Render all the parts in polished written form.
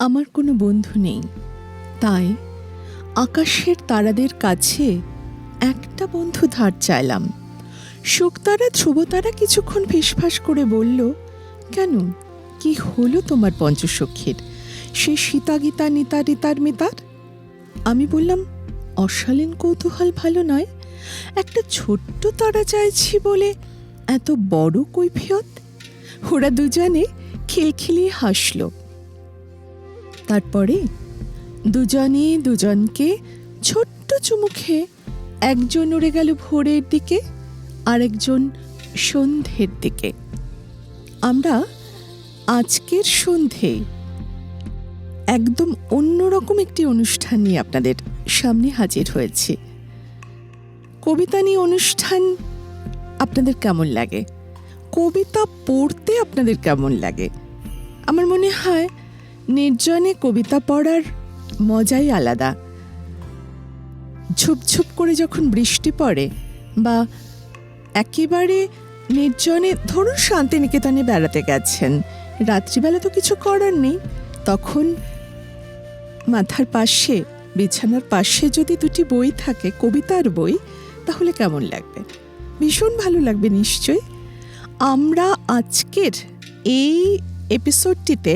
আমার কোনো বন্ধু নেই, তাই আকাশের তারাদের কাছে একটা বন্ধু ধার চাইলাম। শুকতারা ধ্রুবতারা কিছুক্ষণ ফিসফাস করে বলল, কেন, কি হলো তোমার পঞ্চসখীর, সে সীতা গীতা নিতা রিতার মিতার? আমি বললাম, অশালীন কৌতূহল ভালো নয়, একটা ছোট্ট তারা চাইছি বলে এত বড় কৈফিয়ত। ওরা দুজনে খিলখিলিয়ে হাসল। তারপরে দুজনে দুজনকে ছোট্ট চুমু খেয়ে একজন উড়ে গেল ভোরের দিকে, আরেকজন সন্ধ্যের দিকে। আমরা আজকের সন্ধ্যে একদম অন্যরকম একটি অনুষ্ঠান নিয়ে আপনাদের সামনে হাজির হয়েছি। কবিতা নিয়ে অনুষ্ঠান আপনাদের কেমন লাগে? কবিতা পড়তে আপনাদের কেমন লাগে? আমার মনে হয় নির্জনে কবিতা পড়ার মজাই আলাদা। ঝুপঝুপ করে যখন বৃষ্টি পড়ে বা একেবারে নির্জনে, ধরুন শান্তিনিকেতনে বেড়াতে গেছেন, রাত্রিবেলা তো কিছু করার নেই, তখন মাথার পাশে, বিছানার পাশে যদি দুটি বই থাকে, কবিতার বই, তাহলে কেমন লাগবে? ভীষণ ভালো লাগবে নিশ্চয়ই। আমরা আজকের এই এপিসোডটিতে,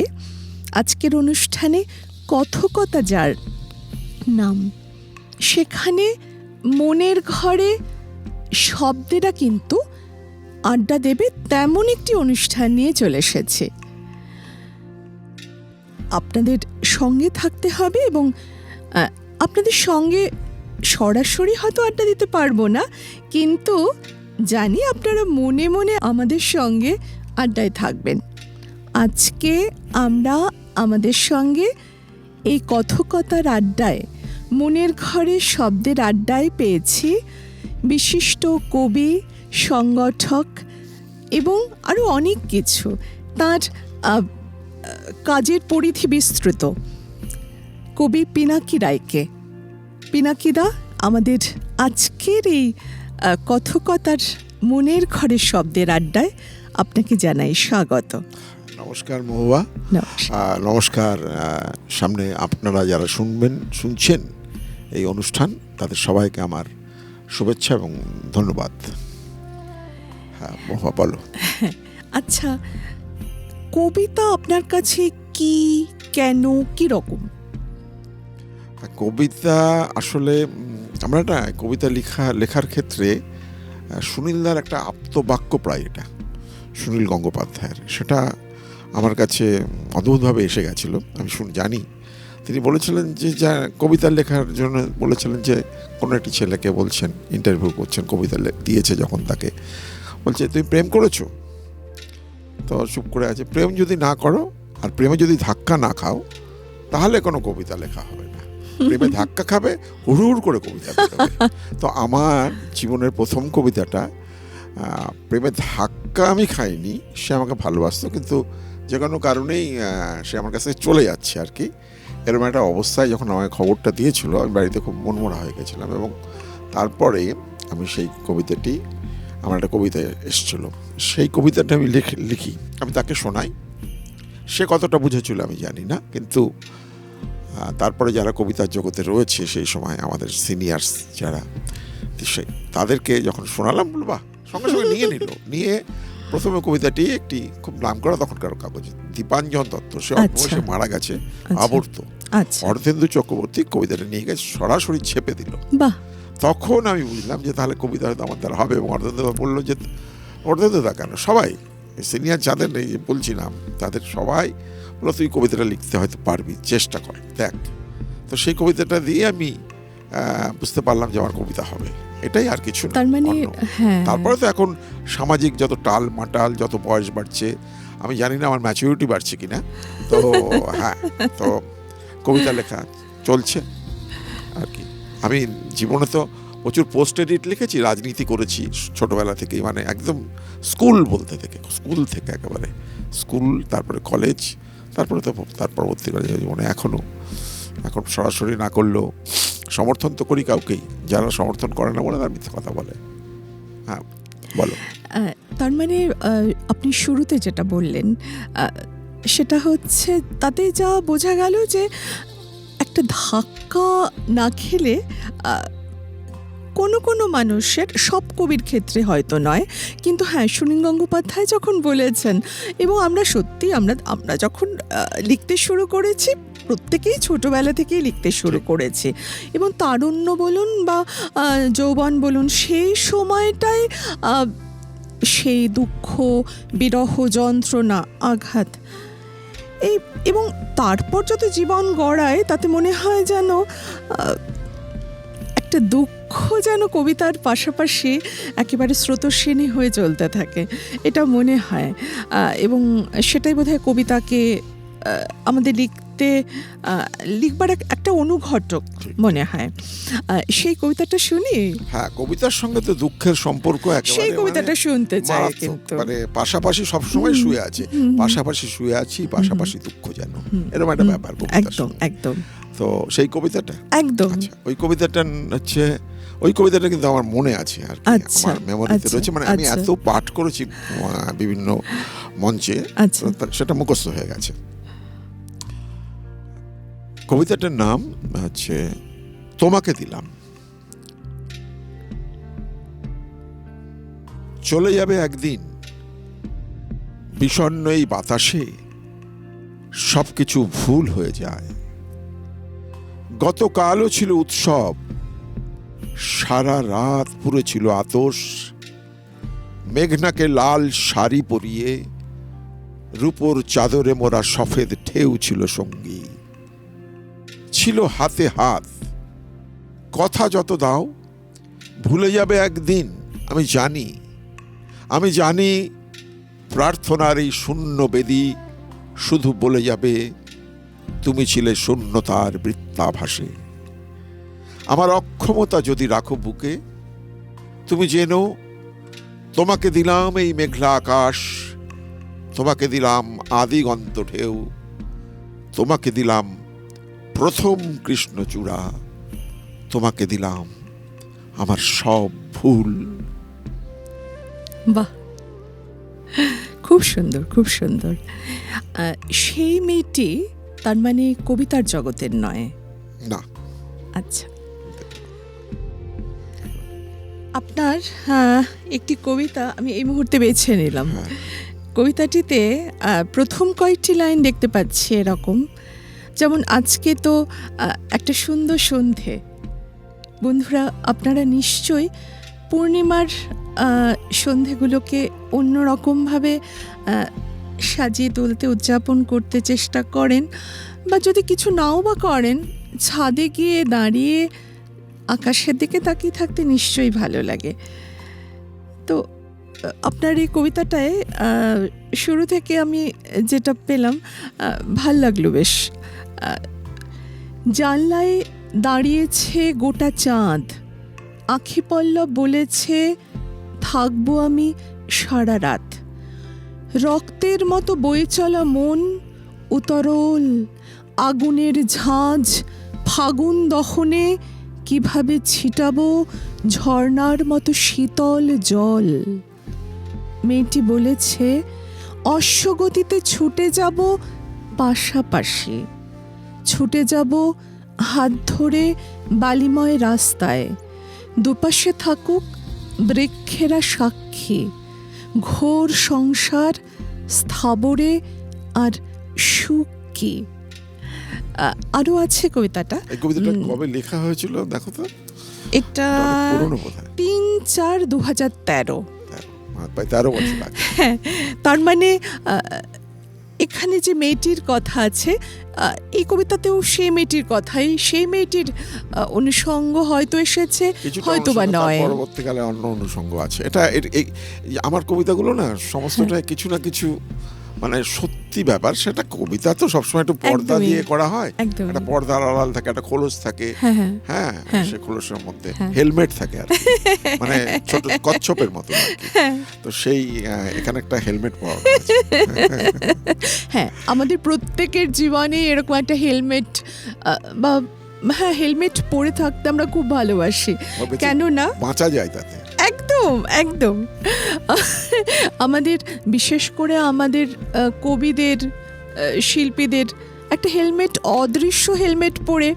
আজকের অনুষ্ঠানে কথকতা যার নাম, সেখানে মনের ঘরে শব্দেরা কিন্তু আড্ডা দেবে, তেমন একটি অনুষ্ঠান নিয়ে চলে এসেছে। আপনাদের সঙ্গে থাকতে হবে এবং আপনাদের সঙ্গে সরাসরি হয়তো আড্ডা দিতে পারবো না, কিন্তু জানি আপনারা মনে মনে আমাদের সঙ্গে আড্ডায় থাকবেন। আজকে আমরা আমাদের সঙ্গে এই কথকতার আড্ডায়, মনের ঘরে শব্দের আড্ডায় পেয়েছি বিশিষ্ট কবি, সংগঠক এবং আরও অনেক কিছু। তার কাজের পরিধি বিস্তৃত, কবি পিনাকি রায়কে। পিনাকিদা, আমাদের আজকের এই কথকতার মনের ঘরের শব্দের আড্ডায় আপনাকে জানাই স্বাগত। নমস্কার মহুয়া। নমস্কার। সামনে আপনারা যারা শুনছেন এই অনুষ্ঠান, তাদের সবাইকে আমার শুভেচ্ছা এবং ধন্যবাদ। হ্যাঁ মহুয়া, বলো। আচ্ছা, কবিতা আপনার কাছে কি, কেন, কি রকম? কবিতা আসলে আমরা একটা কবিতা লেখার ক্ষেত্রে সুনীলদার একটা আপ্তবাক্য প্রায়, এটা সুনীল গঙ্গোপাধ্যায়ের, সেটা আমার কাছে অদ্ভুতভাবে এসে গেছিল। আমি জানি তিনি বলেছিলেন যে, যা কবিতা লেখার জন্য বলেছিলেন, যে কোনো একটি ছেলেকে বলছেন, ইন্টারভিউ করছেন, কবিতা দিয়েছে যখন, তাকে বলছে, তুমি প্রেম করেছো? তো চুপ করে আছে। প্রেম যদি না করো আর প্রেমে যদি ধাক্কা না খাও, তাহলে কোনো কবিতা লেখা হবে না। প্রেমে ধাক্কা খাবে, হুড় করে কবিতা বেরোবে। তো আমার জীবনের প্রথম কবিতাটা, প্রেমে ধাক্কা আমি খাইনি, সে আমাকে ভালোবাসতো, কিন্তু যে কোনো কারণেই সে আমার কাছে চলে যাচ্ছে আর কি, এরকম একটা অবস্থায় যখন আমাকে খবরটা দিয়েছিল, আমি বাড়িতে খুব মনমরা হয়ে গেছিলাম। এবং তারপরে আমি সেই কবিতাটি, আমার একটা কবিতা এসেছিল, সেই কবিতাটা আমি লিখি, আমি তাকে শোনাই। সে কতটা বুঝেছিল আমি জানি না, কিন্তু তারপরে যারা কবিতার জগতে রয়েছে সেই সময় আমাদের সিনিয়র্স যারা, তাদেরকে যখন শোনালাম, বলবো বাহ, সঙ্গে সঙ্গে নিয়ে প্রথমে কবিতাটি একটি খুব নাম করা তখনকার কাগজ, দীপাঞ্জন দত্ত, সে মারা গেছে, আবর্ত, অর্ধেন্দু চক্রবর্তী কবিতাটা নিয়ে গেছে, সরাসরি ছেপে দিল। তখন আমি বুঝলাম যে তাহলে কবিতা হয়তো আমার দ্বারা হবে। এবং অর্ধেন্দুদা বললো যে, অর্ধেন্দুদা কেন, সবাই সিনিয়র যাদের বলছি নাম, তাদের সবাই বললো, তুই কবিতাটা লিখতে হয়তো পারবি, চেষ্টা কর, দেখ। তো সেই কবিতাটা দিয়ে আমি বুঝতে পারলাম যে আমার কবিতা হবে, এটাই, আর কিছু না। তারপরে তো এখন সামাজিক যত টাল মাটাল, যত বয়স বাড়ছে, আমি জানি না আমার ম্যাচুরিটি বাড়ছে কিনা, তো হ্যাঁ, তো কবিতা লেখা চলছে আর কি। আমি জীবনে তো প্রচুর পোস্ট এডিট লিখেছি, রাজনীতি করেছি ছোটবেলা থেকেই, মানে একদম স্কুল থেকে একেবারে স্কুল, তারপরে কলেজ, তারপরে তো তার পরবর্তীকালে জীবনে এখন সরাসরি না করলেও সমর্থন তো করি কাউকেই, যারা সমর্থন করে না বলে তার মিথ্যে কথা বলে। হ্যাঁ বলো। তার মানে আপনি শুরুতে যেটা বললেন, সেটা হচ্ছে তাতে যা বোঝা গেল যে একটা ধাক্কা না খেলে কোনো কোনো মানুষের, সব কবির ক্ষেত্রে হয়তো নয়, কিন্তু হ্যাঁ সুনীল গঙ্গোপাধ্যায় যখন বলেছেন, এবং আমরা সত্যি আমরা যখন লিখতে শুরু করেছি প্রত্যেকেই ছোটোবেলা থেকেই লিখতে শুরু করেছি, এবং তারুণ্য বলুন বা যৌবন বলুন, সেই সময়টায় সেই দুঃখ, বিরহ, যন্ত্রণা, আঘাত, এবং তারপর যত জীবন গড়ায় তাতে মনে হয় যেন একটা দুঃখ যেন কবিতার পাশাপাশি একেবারে স্রোতস্বিনী হয়ে চলতে থাকে, এটা মনে হয়। এবং সেটাই বোধহয় কবিতাকে আমাদের লিখবার একটা অনুঘটক মনে হয়। সেই কবিতাটা শুনি। হ্যাঁ, কবিতার সঙ্গে তো দুঃখের সম্পর্ক সেই কবিতাটা শুনতে চাই, কিন্তু মানে পাশাপাশি সবসময় শুয়ে আছে, পাশাপাশি শুয়ে আছি, পাশাপাশি দুঃখ যেন, এরকম একটা ব্যাপার। একদম একদম। তো সেই কবিতাটা একদম, ওই কবিতাটা হচ্ছে, ওই কবিতাটা কিন্তু আমার মনে আছে আর কি, আমার মেমোরিতে রয়েছে। মানে আমি এত পাঠ করেছি বিভিন্ন মঞ্চে, সেটা মুখস্থ হয়ে গেছে। কবিতাটার নাম হচ্ছে তোমাকে দিলাম। চলে যাবে একদিন বিষণ্ণ এই বাতাসে, সবকিছু ভুল হয়ে যায়। গতকালও ছিল উৎসব, সারা রাত পুরো ছিল আতশ। মেঘনাকে লাল শাড়ি পরিয়ে রূপোর চাদরে মোরা সফেদ ঢেউ ছিল সঙ্গী। ছিল হাতে হাত, কথা যত দাও ভুলে যাবে একদিন। আমি জানি প্রার্থনার এই শূন্য বেদী শুধু বলে যাবে তুমি ছিলে শূন্যতার বৃত্তাভাসে। আমার অক্ষমতা যদি রাখো বুকে, তুমি জেনো তোমাকে দিলাম এই মেঘলা আকাশ, তোমাকে দিলাম আদিগন্ত ঢেউ, তোমাকে দিলাম প্রথম কৃষ্ণচূড়া, তোমাকে দিলাম আমার সব ভুল। বাহ, খুব সুন্দর, খুব সুন্দর। সেই মেয়েটি তার মানে কবিতার জগতের নয়? না। আচ্ছা, আপনার একটি কবিতা আমি এই মুহূর্তে বেছে নিলাম। কবিতাটিতে প্রথম কয়েকটি লাইন দেখতে পাচ্ছি এরকম, যেমন আজকে তো একটা সুন্দর সন্ধে। বন্ধুরা, আপনারা নিশ্চয়ই পূর্ণিমার সন্ধেগুলোকে অন্যরকমভাবে সাজিয়ে তুলতে, উদযাপন করতে চেষ্টা করেন, বা যদি কিছু নাও বা করেন, ছাদে গিয়ে দাঁড়িয়ে আকাশের দিকে তাকিয়ে থাকতে নিশ্চয়ই ভালো লাগে। তো আপনার এই কবিতাটায় শুরু থেকে আমি যেটা পেলাম ভাল লাগলো বেশ। জানলায় দাঁড়িয়েছে গোটা চাঁদ, আঁখি পল্লব বলেছে থাকবো আমি সারা রাত। রক্তের মতো বয়ে চলা মন উতরল, আগুনের ঝাঁঝ ফাগুন দহনে কিভাবে ছিটাবো ঝর্ণার মতো শীতল জল। মেয়েটি বলেছে অশ্বগতিতে ছুটে যাব পাশাপাশি, ছুটে যাব হাত ধরে বালিময় রাস্তায়। দুপাশে থাকুক বৃক্ষেরা সাক্ষী, ঘোর সংসার স্থাবরে আর সুখ কি। আরো আছে কবিতাটা। এই কবিতাটা কবে লেখা হয়েছিল দেখো তো? এটা 3/4/2013। প্রায় 13 বছর আগে। হ্যাঁ, তার মানে এখানে যে মেয়েটির কথা আছে, এই কবিতাতেও সেই মেয়েটির কথাই, সেই মেয়েটির অনুষঙ্গ হয়তো এসেছে, হয়তো বা নয়। পরবর্তীকালে অন্য অনুষঙ্গ আছে। এটা আমার কবিতাগুলো না সমস্তটাই কিছু না কিছু মানে সত্যি ব্যাপার। সেটা কবিতা তো সবসময় একটু পর্দা দিয়ে করা হয়, একটা পর্দার আড়াল থাকে, একটা খোলস থাকে। হ্যাঁ, সে খোলসের মধ্যে হেলমেট থাকে আর মানে ছোট কচ্ছপের মতো। তো সেই এখানে একটা হেলমেট পাওয়া গেছে। হ্যাঁ, আমাদের প্রত্যেকের জীবনে এরকম একটা হেলমেট বা হেলমেট পরে থাকতে আমরা খুব ভালোবাসি, কেন না বাঁচা যায় তাতে। একদম একদম। আমাদের বিশেষ করে আমাদের কবিদের শিল্পীদের একটা হেলমেট, অদৃশ্য হেলমেট পরে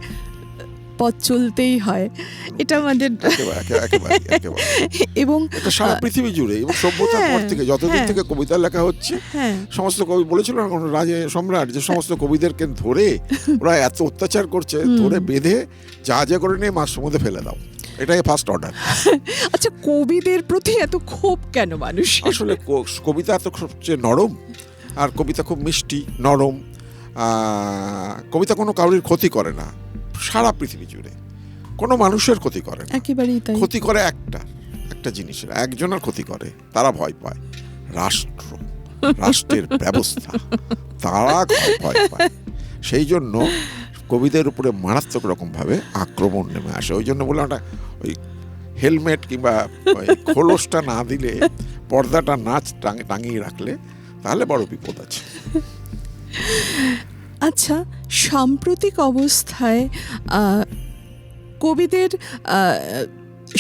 পথ চলতেই হয়, এটা আমাদের। একেবারে। এবং এটা সারা পৃথিবী জুড়ে এবং সভ্যতার পর থেকে যতদিন থেকে কবিতা লেখা হচ্ছে, সমস্ত কবি বলেছিল না কোন রাজা সম্রাট যে সমস্ত কবিদেরকে ধরে ওরা এত অত্যাচার করছে, ধরে বেঁধে যা করে নিয়ে মাছ সমুদ্রে ফেলে দাও, এটাই ফার্স্ট অর্ডার। আচ্ছা, কবিদের প্রতি এত ক্ষোভ কেন মানুষ? আসলে কবিতা এত সবচেয়ে নরম, আর কবিতা খুব মিষ্টি নরম। কবিতা কোনো কারোর ক্ষতি করে না, সারা পৃথিবী জুড়ে কোনো মানুষের ক্ষতি করে না। একেবারেই তাই। ক্ষতি করে একটা জিনিসের, একজনের ক্ষতি করে, তারা ভয় পায় রাষ্ট্রের ব্যবস্থা, তারা ভয় পায়। সেই জন্য কবিদের উপরে মারাত্মক রকমভাবে আক্রমণ নেমে আসে। ওই জন্য বললাম ওটা ওই হেলমেট কিংবা খোলসটা না দিলে, পর্দাটা না টাঙিয়ে রাখলে তাহলে বড় বিপদ আছে। আচ্ছা, সাম্প্রতিক অবস্থায় কবিদের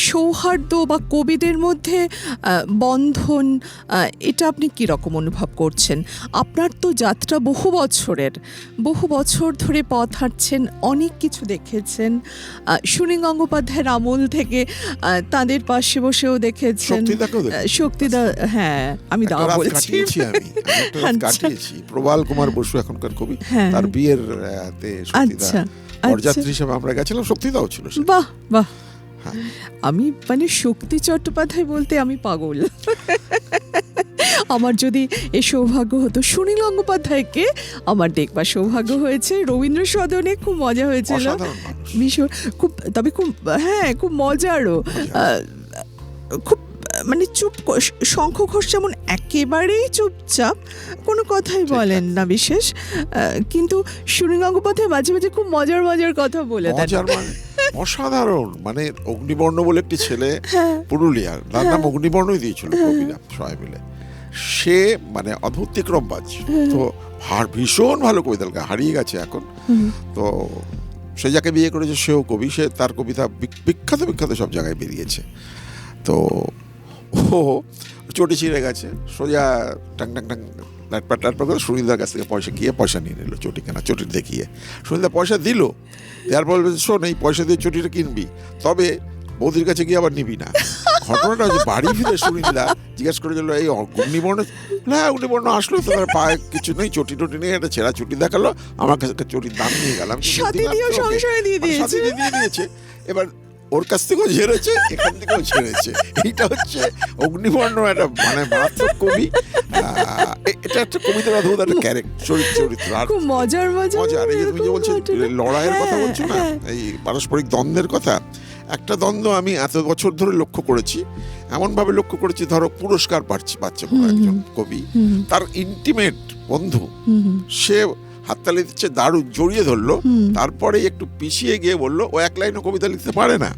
সৌহার্দ্য বা কবিদের মধ্যে বন্ধন, এটা আপনি কীরকম অনুভব করছেন? আপনার তো যাত্রা বহু বছর ধরে পথ হাঁটছেন, অনেক কিছু দেখেছেন। সুনীল গঙ্গোপাধ্যায়ের আমল থেকে তাদের পাশে বসেও দেখেছেন, শক্তিদা, হ্যাঁ আমি দা বলছি, কাটিয়েছি। প্রবাল কুমার বসু এখনকার কবি, তার বিয়ের বরযাত্রী হিসেবে আমরা গেছিলাম, শক্তিদাও ছিল। বাহ বাহ। আমি মানে শক্তি চট্টোপাধ্যায় বলতে আমি পাগল। আমার যদি এ সৌভাগ্য হতো, সুনীল গঙ্গোপাধ্যায়কে আমার দেখবার সৌভাগ্য হয়েছে রবীন্দ্র সদনে, খুব মজা হয়েছিল ভীষণ, খুব মজারও, খুব মানে চুপ। শঙ্খ ঘোষ যেমন একেবারেই চুপচাপ, কোনো কথাই বলেন না বিশেষ, কিন্তু সুনীল গঙ্গোপাধ্যায় মাঝে মাঝে খুব মজার কথা বলে দেন। অসাধারণ, মানে অগ্নিবর্ণ বলে একটি ছেলে পুরুলিয়ার, তার নাম অগ্নিবর্ণই দিয়েছিল কবিরা সবাই মিলে। সে মানে অদ্ভুতিক্রমবাজ, তো ভীষণ ভালো কবিতা লেখা, হারিয়ে গেছে এখন। তো সে যাকে বিয়ে করেছে সেও কবি, সে তার কবিতা বিখ্যাত সব জায়গায় বেরিয়েছে। তো ও চটি ছিঁড়ে গেছে, সোজা টাং লাটপাট করে সুনীলদার কাছ থেকে পয়সা নিয়ে নিল চটি কেনা, চটি দেখিয়ে। সুনীলদা পয়সা দিল, দেওয়ার পর শোন এই পয়সা দিয়ে চটিটা কিনবি, তবে বৌদির কাছে গিয়ে আবার নিবি না। ঘটনাটা হচ্ছে বাড়ি ফিরে সুনীলদা জিজ্ঞেস করেছিল এই অগ্নিবর্ণ, হ্যাঁ অগ্নিবর্ণ আসলো, তার পায়ে কিছু নেই, চটি নিয়ে একটা ছেঁড়া চটি দেখালো, আমার কাছে চটির দাম নিয়ে গেলাম, দিয়ে দিয়েছে। এবার ওর কাছ থেকেও ঝেড়েছে, এখান থেকেও ঝেড়েছে। এইটা হচ্ছে অগ্নিবর্ণ, একটা মানে মারাত্মক কবি। এটা একটা কবিতার অদ্ভুত একটা চরিত্র, আর মজার। এই যে তুমি যে বলছো লড়াইয়ের কথা বলছো না, এই পারস্পরিক দ্বন্দ্বের কথা, একটা দ্বন্দ্ব আমি এত বছর ধরে লক্ষ্য করেছি, এমনভাবে লক্ষ্য করেছি, ধরো পুরস্কার পাচ্ছে কোনো একজন কবি, তার ইন্টিমেট বন্ধু সে হাততালি দিচ্ছে, দারুণ জড়িয়ে ধরলো, তারপরে একটু পিছিয়ে গিয়ে বললো ও এক লাইনও কবিতা লিখতে পারে না।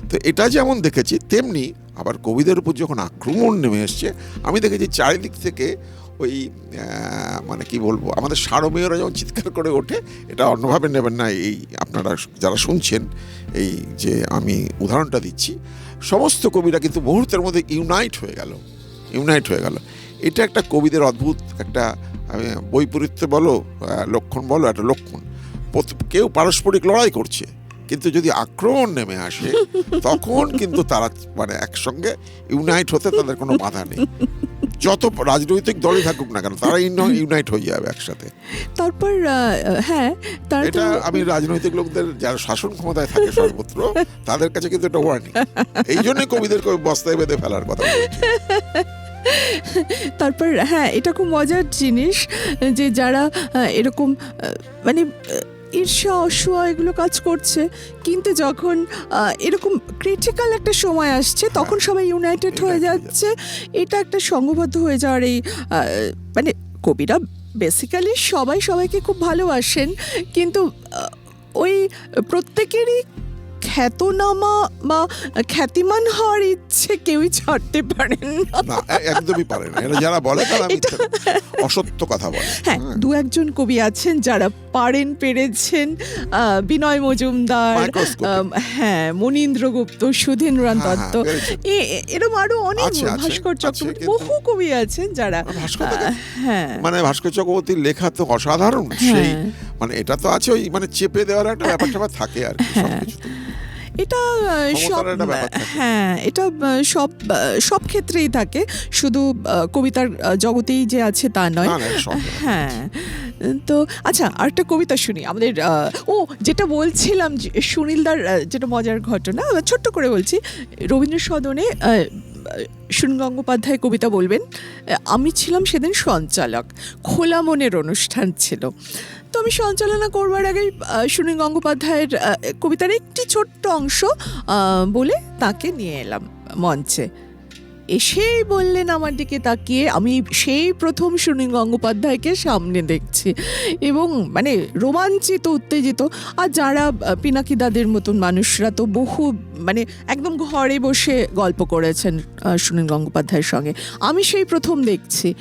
তো এটা যেমন দেখেছি, তেমনি আবার কবিদের উপর যখন আক্রমণ নেমে এসছে, আমি দেখেছি চারিদিক থেকে ওই মানে কি বলবো, আমাদের সারমেয়রা যখন চিৎকার করে ওঠে, এটা অন্যভাবে নেবেন না, এই আপনারা যারা শুনছেন, এই যে আমি উদাহরণটা দিচ্ছি, সমস্ত কবিরা কিন্তু মুহূর্তের মধ্যে ইউনাইট হয়ে গেল। এটা একটা কবিদের অদ্ভুত একটা বৈপরীত্য বলো, লক্ষণ বলো, একটা লক্ষণ। কেউ পারস্পরিক লড়াই করছে, কিন্তু যদি আক্রমণ নেমে আসে তখন কিন্তু তারা মানে একসঙ্গে ইউনাইট হতে তাদের কোনো বাধা নেই। যত রাজনৈতিক দলই থাকুক না কেন, তারা ইউনাইট হয়ে যাবে একসাথে। তারপর এটা আমি রাজনৈতিক লোকদের যারা শাসন ক্ষমতায় থাকে সর্বত্র, তাদের কাছে কিন্তু এটা ওয়ার্নিং। এই জন্যই কবিদেরকে বস্তায় বেঁধে ফেলার কথা বলছি। তারপর এটা খুব মজার জিনিস যে যারা এরকম মানে ঈর্ষা অসূয়া এগুলো কাজ করছে, কিন্তু যখন এরকম ক্রিটিক্যাল একটা সময় আসছে, তখন সবাই ইউনাইটেড হয়ে যাচ্ছে। এটা একটা সংঘবদ্ধ হয়ে যাওয়ার এই মানে কবিরা বেসিক্যালি সবাইকে খুব ভালোবাসেন, কিন্তু ওই প্রত্যেকেরই খ্যাতনামা বা খ্যাতিমান হওয়ার ইচ্ছে কেউই ছাড়তে পারেন না। না, একদমই পারে না। এরা যারা বলে তারা মিথ্যে, অসত্য কথা বলে। হ্যাঁ, দু একজন কবি আছেন যারা পারেন, পেরেছেন। বিনয় মজুমদার, Microscopic। হ্যাঁ, মনীন্দ্র গুপ্ত, সুধীন্দ্রনাথ হ্যাঁ, দত্ত, পেরেছেন। এরম আরো অনেক, আছে, ভাস্কর আছে, চক্রবর্তী, কিন্তু- বহু কবি আছেন যারা ভাস্কর হ্যাঁ মানে ভাস্কর চক্রবর্তীর লেখা তো অসাধারণ। সেই মানে এটা তো আছে, ওই মানে চেপে দেওয়ার একটা ব্যাপার স্যাপার থাকে আর কি সবকিছুতে। এটা সব, ক্ষমতার একটা ব্যাপার থাকে। হ্যাঁ, এটা সব ক্ষেত্রেই থাকে, শুধু কবিতার জগতেই যে আছে তা নয়। না, না, এটা সব। হ্যাঁ, তো আচ্ছা, আরেকটা কবিতা শুনি আমাদের। যেটা বলছিলাম, যে সুনীলদার যেটা মজার ঘটনা, ছোট্ট করে বলছি। রবীন্দ্র সদনে সুনীল গঙ্গোপাধ্যায় কবিতা বলবেন। আমি ছিলাম সেদিন সঞ্চালক, খোলা মনের অনুষ্ঠান ছিল। তো আমি সঞ্চালনা করবার আগে সুনীল গঙ্গোপাধ্যায়ের কবিতার একটি ছোট্ট অংশ বলে তাকে নিয়ে এলাম মঞ্চে। এসেই বললেন আমার দিকে তাকিয়ে, আমি সেই প্রথম সুনীল গঙ্গোপাধ্যায়কে সামনে দেখছি, এবং মানে রোমাঞ্চিত, উত্তেজিত। আর যারা পিনাকিদাদের মতন মানুষরা তো বহু মানে একদম ঘরে বসে গল্প করেছেন সুনীল গঙ্গোপাধ্যায়ের সঙ্গে, আমি সেই প্রথম দেখছি।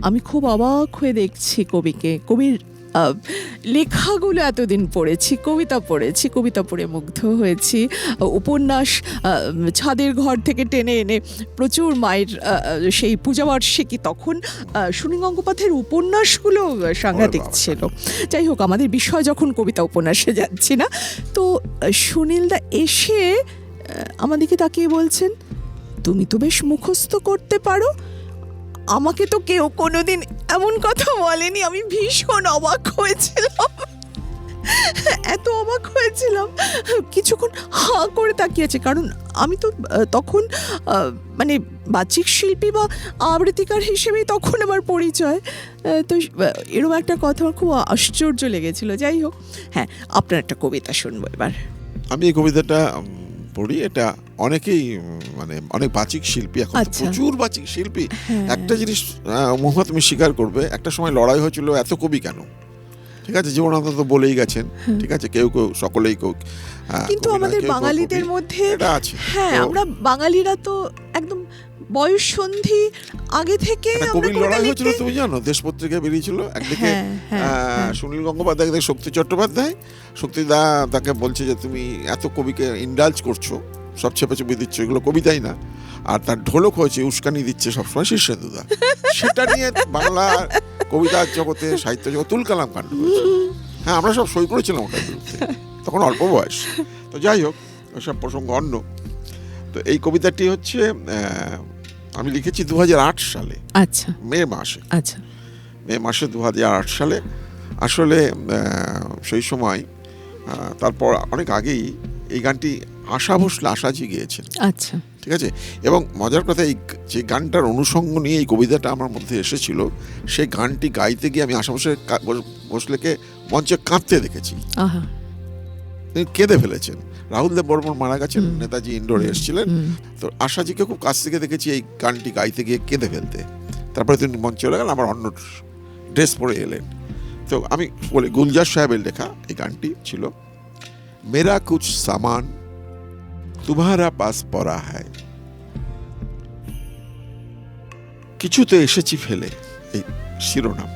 আমি খুব অবাক হয়ে দেখছি কবিকে, কবির লেখাগুলো এতদিন পড়েছি, কবিতা পড়ে মুগ্ধ হয়েছি। উপন্যাস ছাদের ঘর থেকে টেনে এনে প্রচুর মায়ের সেই পূজাবার্ষিকী, তখন সুনীল গঙ্গোপাধ্যায়ের উপন্যাসগুলো সাংঘাতিক ছিল। যাই হোক, আমাদের বিষয় যখন কবিতা উপন্যাসে যাচ্ছি না, তো সুনীলদা এসে আমাদেরকে তাকিয়ে বলছেন, তুমি তো বেশ মুখস্থ করতে পারো। আমাকে তো কেউ কোনোদিন এমন কথা বলেনি। আমি ভীষণ অবাক হয়েছিলাম, এত অবাক হয়েছিলাম, কিছুক্ষণ হাঁ করে তাকিয়েছে। কারণ আমি তো তখন মানে বাচিক শিল্পী বা আবৃত্তিকার হিসেবেই তখন আমার পরিচয়। তো এরকম একটা কথা আমার খুব আশ্চর্য লেগেছিল। যাই হোক, হ্যাঁ, আপনার একটা কবিতা শুনবো এবার। আমি এই কবিতাটা পড়ি। এটা অনেকেই মানে অনেক বাচিক শিল্পী, এখন তো আচ্ছা। প্রচুর বাচিক শিল্পী। হ্যাঁ। একটা জিনিস মহুয়া তুমি স্বীকার করবে, একটা সময় লড়াই হয়েছিল এত কবি কেন। ঠিক আছে, জীবনানন্দ তো বলেই গেছেন, ঠিক আছে, কেউ কেউ, সকলেই কেউ, কিন্তু কবি নয়, আমাদের কেউ কেউ বাঙালিদের কবি। মধ্যে এটা আছে। হ্যাঁ, তো আমরা বাঙালিরা তো একদম বয়স সন্ধি আগে থেকে একটা আমরা কবির কবিতা লড়াই হয়েছিল, লিখতে- তুমি জানো, দেশ পত্রিকায় বেরিয়েছিল। একদিকে হ্যাঁ, হ্যাঁ। সুনীল গঙ্গোপাধ্যায়, একদিকে শক্তি চট্টোপাধ্যায়। শক্তিদা তাকে বলছে যে তুমি এত কবিকে ইন্ডালজ করছো, সব চেপে দিচ্ছ, এগুলো কবিতাই না। আর তার ঢোলক হয়েছে, উস্কানি দিচ্ছে সবসময় শীর্ষেন্দুদা। সেটা নিয়ে বাংলা কবিতার জগতে, সাহিত্য জগতে তুলকালাম কাণ্ড হয়েছে। হ্যাঁ, আমরা সব সই করেছিলাম ওটার বিরুদ্ধে, তখন অল্প বয়স। তো যাই হোক, ওসব প্রসঙ্গ অন্য। তো এই কবিতাটি হচ্ছে আমি লিখেছি 2008 সালে, আচ্ছা, মে মাসে। আচ্ছা, মে মাসে 2008 সালে। আসলে সেই সময়, তারপর অনেক আগেই এই গানটি আশা ভোসলে, আশাজি গিয়েছেন। আচ্ছা, ঠিক আছে। এবং মজার কথা, এই যে গানটার অনুষঙ্গ নিয়ে এই কবিতাটা আমার মধ্যে এসেছিল, সেই গানটি গাইতে গিয়ে আমি আশা ভোসলেকে মঞ্চে কাঁদতে দেখেছি। আহা, তিনি কেঁদে ফেলেছেন। রাহুল দেব বর্মন মারা গেছেন, নেতাজি ইন্ডোরে এসেছিলেন। তো আশাজিকে খুব কাছ থেকে দেখেছি এই গানটি গাইতে গিয়ে কেঁদে ফেলতে। তারপরে তিনি মঞ্চে চলে গেলেন, আমার অন্য ড্রেস পরে এলেন। তো আমি বলি, গুলজার সাহেবের লেখা এই গানটি ছিল। মেরা কুছ সামান তুমারা পাস পড়া হ্যায়, কিছু তো এসেছি ফেলে, এই শিরোনাম।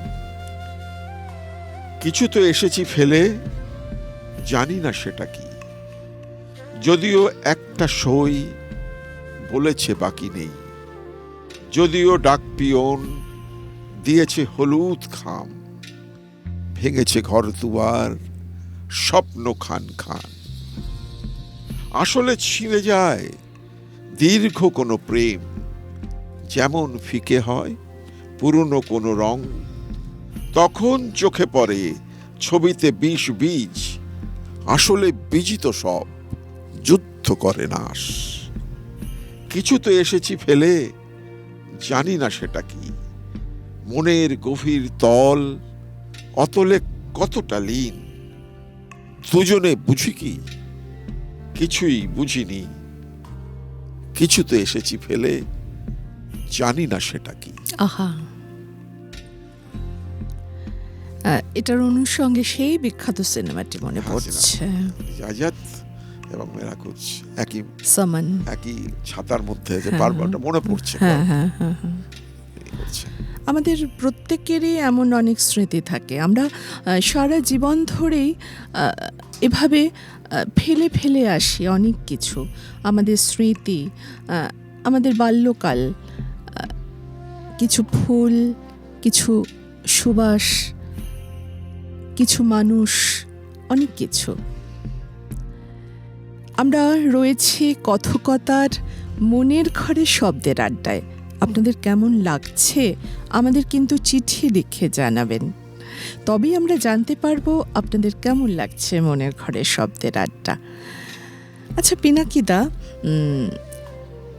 কিছু তো এসেছি ফেলে, জানি না সেটা কি। যদিও একটা সই বলেছে বাকি নেই, যদিও ডাক পিয়ন দিয়েছে হলুদ খাম, ভেঙেছে ঘর দুয়ার, স্বপ্ন খান খান। আসলে ছিঁড়ে যায় দীর্ঘ কোনো প্রেম, যেমন ফিকে হয় পুরনো কোনো রং। তখন চোখে পড়ে ছবিতে বিষ বীজ, আসলে বিজিত সব যুদ্ধ করে নাশ। কিছু তো এসেছি ফেলে, জানি না সেটা কি। মনের গভীর তল অতলে কতটা লীন, দুজনে বুঝি কি কিছুই বুঝিনি। কিছু তো এসেছি ফেলে, জানি না সেটা কি। আহা, এটার অনুষঙ্গে সেই বিখ্যাত সিনেমাটি মনে হ্যাঁ, পড়ছে। আজাদ এবং মেরাকুজ একই সমান। একই ছাতার মধ্যে যে হ্যাঁ, পারবটা মনে পড়ছে। হ্যাঁ হ্যাঁ হ্যাঁ হ্যাঁ। এই হচ্ছে। আমাদের প্রত্যেকেরই এমন অনেক স্মৃতি থাকে, আমরা সারা জীবন ধরেই এভাবে ফেলে ফেলে আসি অনেক কিছু। আমাদের স্মৃতি, আমাদের বাল্যকাল, কিছু ফুল, কিছু সুবাস, কিছু মানুষ, অনেক কিছু। আমরা রয়েছি কথকতার মনের ঘরে শব্দের আড্ডায়। আপনাদের কেমন লাগছে আমাদের কিন্তু চিঠি লিখে জানাবেন, তবেই আমরা জানতে পারবো আপনাদের কেমন লাগছে মনের ঘরে শব্দের আড্ডা। আচ্ছা পিনাকিদা,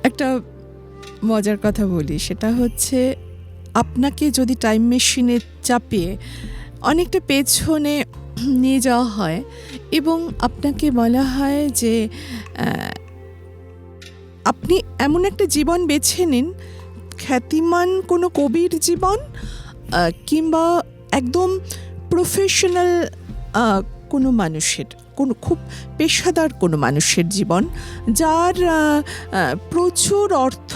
একটা মজার কথা বলি, সেটা হচ্ছে আপনাকে যদি টাইম মেশিনে চাপিয়ে অনেকটা পেছনে নিয়ে যাওয়া হয় এবং আপনাকে বলা হয় যে আপনি এমন একটা জীবন বেছে নিন, খ্যাতিমান কোনো কবির জীবন কিংবা একদম প্রফেশনাল কোনো মানুষের, কোনো খুব পেশাদার কোনো মানুষের জীবন, যার প্রচুর অর্থ,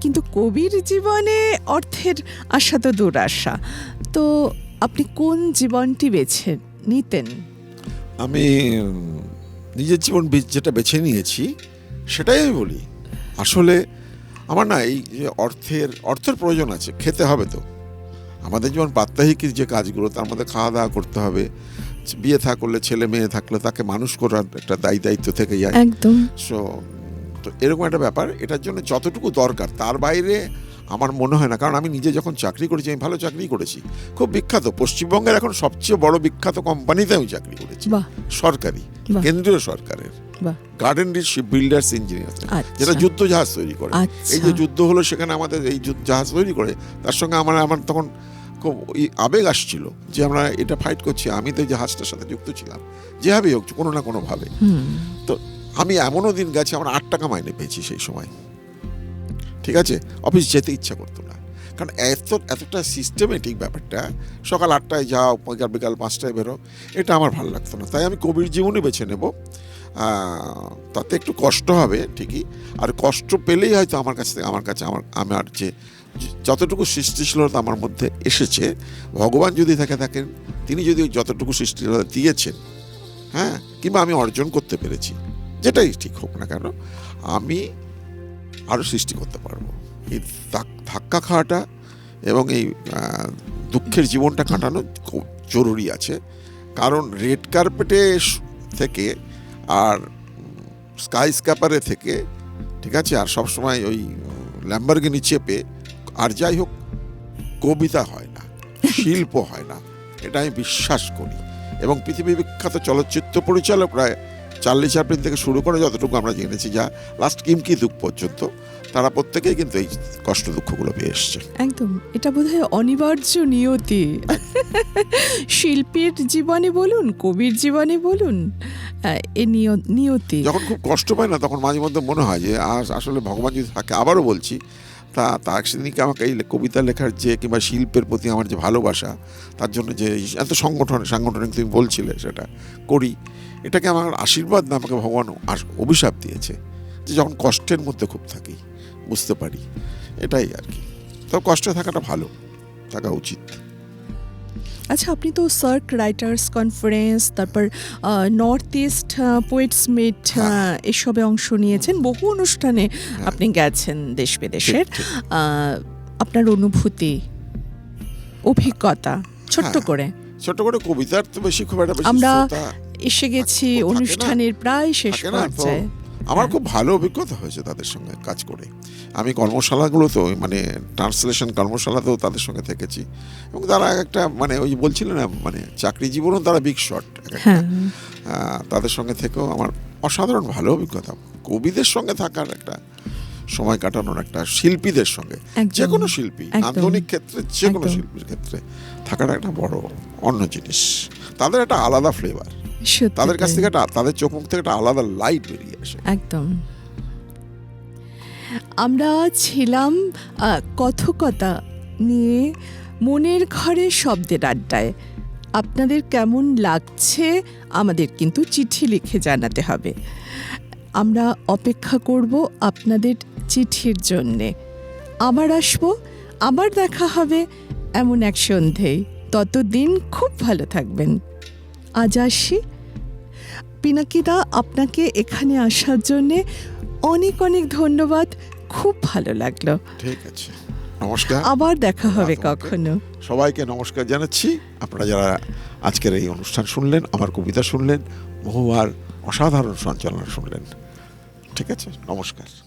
কিন্তু কবির জীবনে অর্থের আশা তো দুরাশা, তো আপনি কোন জীবনটি বেছে নিতেন? আমি নিজের জীবন যেটা বেছে নিয়েছি সেটাই আমি বলি। আসলে আমার না এই যে অর্থের প্রয়োজন আছে, খেতে হবে তো। আমাদের যেমন প্রাত্যহিক যে কাজগুলো, তার মধ্যে খাওয়া দাওয়া করতে হবে, বিয়ে থা করলে, ছেলে মেয়ে থাকলে তাকে মানুষ করার একটা দায়িত্ব থেকে যায় একদম। তো এরকম একটা ব্যাপার, এটার জন্য যতটুকু দরকার তার বাইরে আমার মনে হয় না। কারণ আমি নিজে যখন চাকরি করেছি, আমি ভালো চাকরি করেছি, খুব বিখ্যাত, পশ্চিমবঙ্গের এখন সবচেয়ে বড় বিখ্যাত কোম্পানিতে আমি চাকরি করেছি, সরকারি, কেন্দ্রীয় সরকারের, গার্ডেন রিচ বিল্ডার্স ইঞ্জিনিয়ার, যেটা যুদ্ধ জাহাজ তৈরি করে। এই যে যুদ্ধ হলো, সেখানে আমাদের এই জাহাজ তৈরি করে, তার সঙ্গে আমার তখন খুব আবেগ আসছিল যে আমরা এটা ফাইট করছি, আমি তো জাহাজটার সাথে যুক্ত ছিলাম, যেভাবেই হোক কোনো না কোনোভাবে। তো আমি এমনও দিন গেছে আমার 8 টাকা মাইনে পেয়েছি সেই সময়, ঠিক আছে, অফিস যেতে ইচ্ছা করতো না, কারণ এতটা সিস্টেমেটিক ব্যাপারটা, সকাল 8টায় যাও, বিকাল 5টায় বেরো, এটা আমার ভালো লাগতো না। তাই আমি কবির জীবনই বেছে নেব। তাতে একটু কষ্ট হবে ঠিকই, আর কষ্ট পেলেই হয়তো আমার যে যতটুকু সৃষ্টিশীলতা আমার মধ্যে এসেছে, ভগবান যদি থাকেন, তিনি যদি যতটুকু সৃষ্টিশীলতা দিয়েছেন, হ্যাঁ, কিংবা আমি অর্জন করতে পেরেছি, যেটাই ঠিক হোক না কেন, আমি আরও সৃষ্টি করতে পারবো। এই ধাক্কা খাওয়াটা এবং এই দুঃখের জীবনটা কাটানো খুব জরুরি আছে। কারণ রেড কার্পেটে থেকে আর স্কাই স্ক্যাপারে থেকে, ঠিক আছে, আর সবসময় ওই ল্যাম্বরগিনি চেপে আর যাই হোক, কবিতা হয় না, শিল্প হয় না, এটা আমি বিশ্বাস করি। এবং পৃথিবী বিখ্যাত চলচ্চিত্র পরিচালক প্রায় চার্লি চ্যাপলিন থেকে শুরু করে যতটুকু আমরা জেনেছি, যা লাস্ট কিম কি দুঃখ পর্যন্ত, তারা প্রত্যেকেই কিন্তু এই কষ্ট দুঃখগুলো পেয়ে এসছে। একদম, এটা বোধহয় অনিবার্য নিয়তি। শিল্পীর জীবনে বলুন, কবির জীবনে বলুন, এ নিয়তি। যখন খুব কষ্ট পায় না, তখন মাঝে মধ্যে মনে হয় যে আসলে ভগবান যদি থাকে, আবারও বলছি, তার সেদিনকে আমাকে এই কবিতা লেখার যে কিংবা শিল্পের প্রতি আমার যে ভালোবাসা, তার জন্য যে এত সাংগঠনিক তুমি বলছিলে সেটা করি, এটাকে আমার আশীর্বাদ না, আমাকে ভগবান অভিশাপ দিয়েছে যে যখন কষ্টের মধ্যে খুব থাকি বুঝতে পারি, এটাই আর কি। তো কষ্টে থাকাটা ভালো, থাকা উচিত। আচ্ছা, আপনি তো সার্ক রাইটার্স কনফারেন্স, তারপর নর্থ ইস্ট পোয়েটস মিট, এসবে অংশ নিয়েছেন, বহু অনুষ্ঠানে আপনি গেছেন দেশ বিদেশের। আপনার অনুভূতি, অভিজ্ঞতা ছোট্ট করে কবিতার তো বেশি খুব একটা বেশি, আমরা এসে গেছি অনুষ্ঠানের প্রায় শেষ পর্যায়ে। আমার খুব ভালো অভিজ্ঞতা হয়েছে তাদের সঙ্গে কাজ করে। আমি কর্মশালাগুলোতেও, মানে ট্রান্সলেশন কর্মশালাতেও তাদের সঙ্গে থেকেছি, এবং তারা একটা মানে ওই বলছিল না, মানে চাকরি জীবনও তারা বিগ শট, তাদের সঙ্গে থেকেও আমার অসাধারণ ভালো অভিজ্ঞতা। কবিদের সঙ্গে থাকার একটা, সময় কাটানোর একটা, শিল্পীদের সঙ্গে, যে কোনো শিল্পী, নান্দনিক ক্ষেত্রে যে কোনো শিল্পীর ক্ষেত্রে থাকার একটা বড় অন্য জিনিস। তাদের একটা আলাদা ফ্লেভার, তাদের কাছ থেকে তাদের চোখ মুখ থেকে একটা আলাদা লাইট বেরিয়ে আসে। একদম। আমরা ছিলাম কথকতা নিয়ে মনের ঘরে শব্দের আড্ডায়। আপনাদের কেমন লাগছে আমাদের কিন্তু চিঠি লিখে জানাতে হবে। আমরা অপেক্ষা করব আপনাদের চিঠির জন্যে। আবার আসবো, আবার দেখা হবে এমন এক সন্ধেয়। ততদিন খুব ভালো থাকবেন। আজ আসি। পিনাকিদা, আপনাকে এখানে আসার জন্যে অনেক অনেক ধন্যবাদ। খুব ভালো লাগলো। ঠিক আছে, নমস্কার। আবার দেখা হবে তোমাকে। কখনো। সবাইকে নমস্কার জানাচ্ছি। আপনারা যারা আজকের এই অনুষ্ঠান শুনলেন, আমার কবিতা শুনলেন, মহুয়ার অসাধারণ সঞ্চালনা শুনলেন। ঠিক আছে, নমস্কার।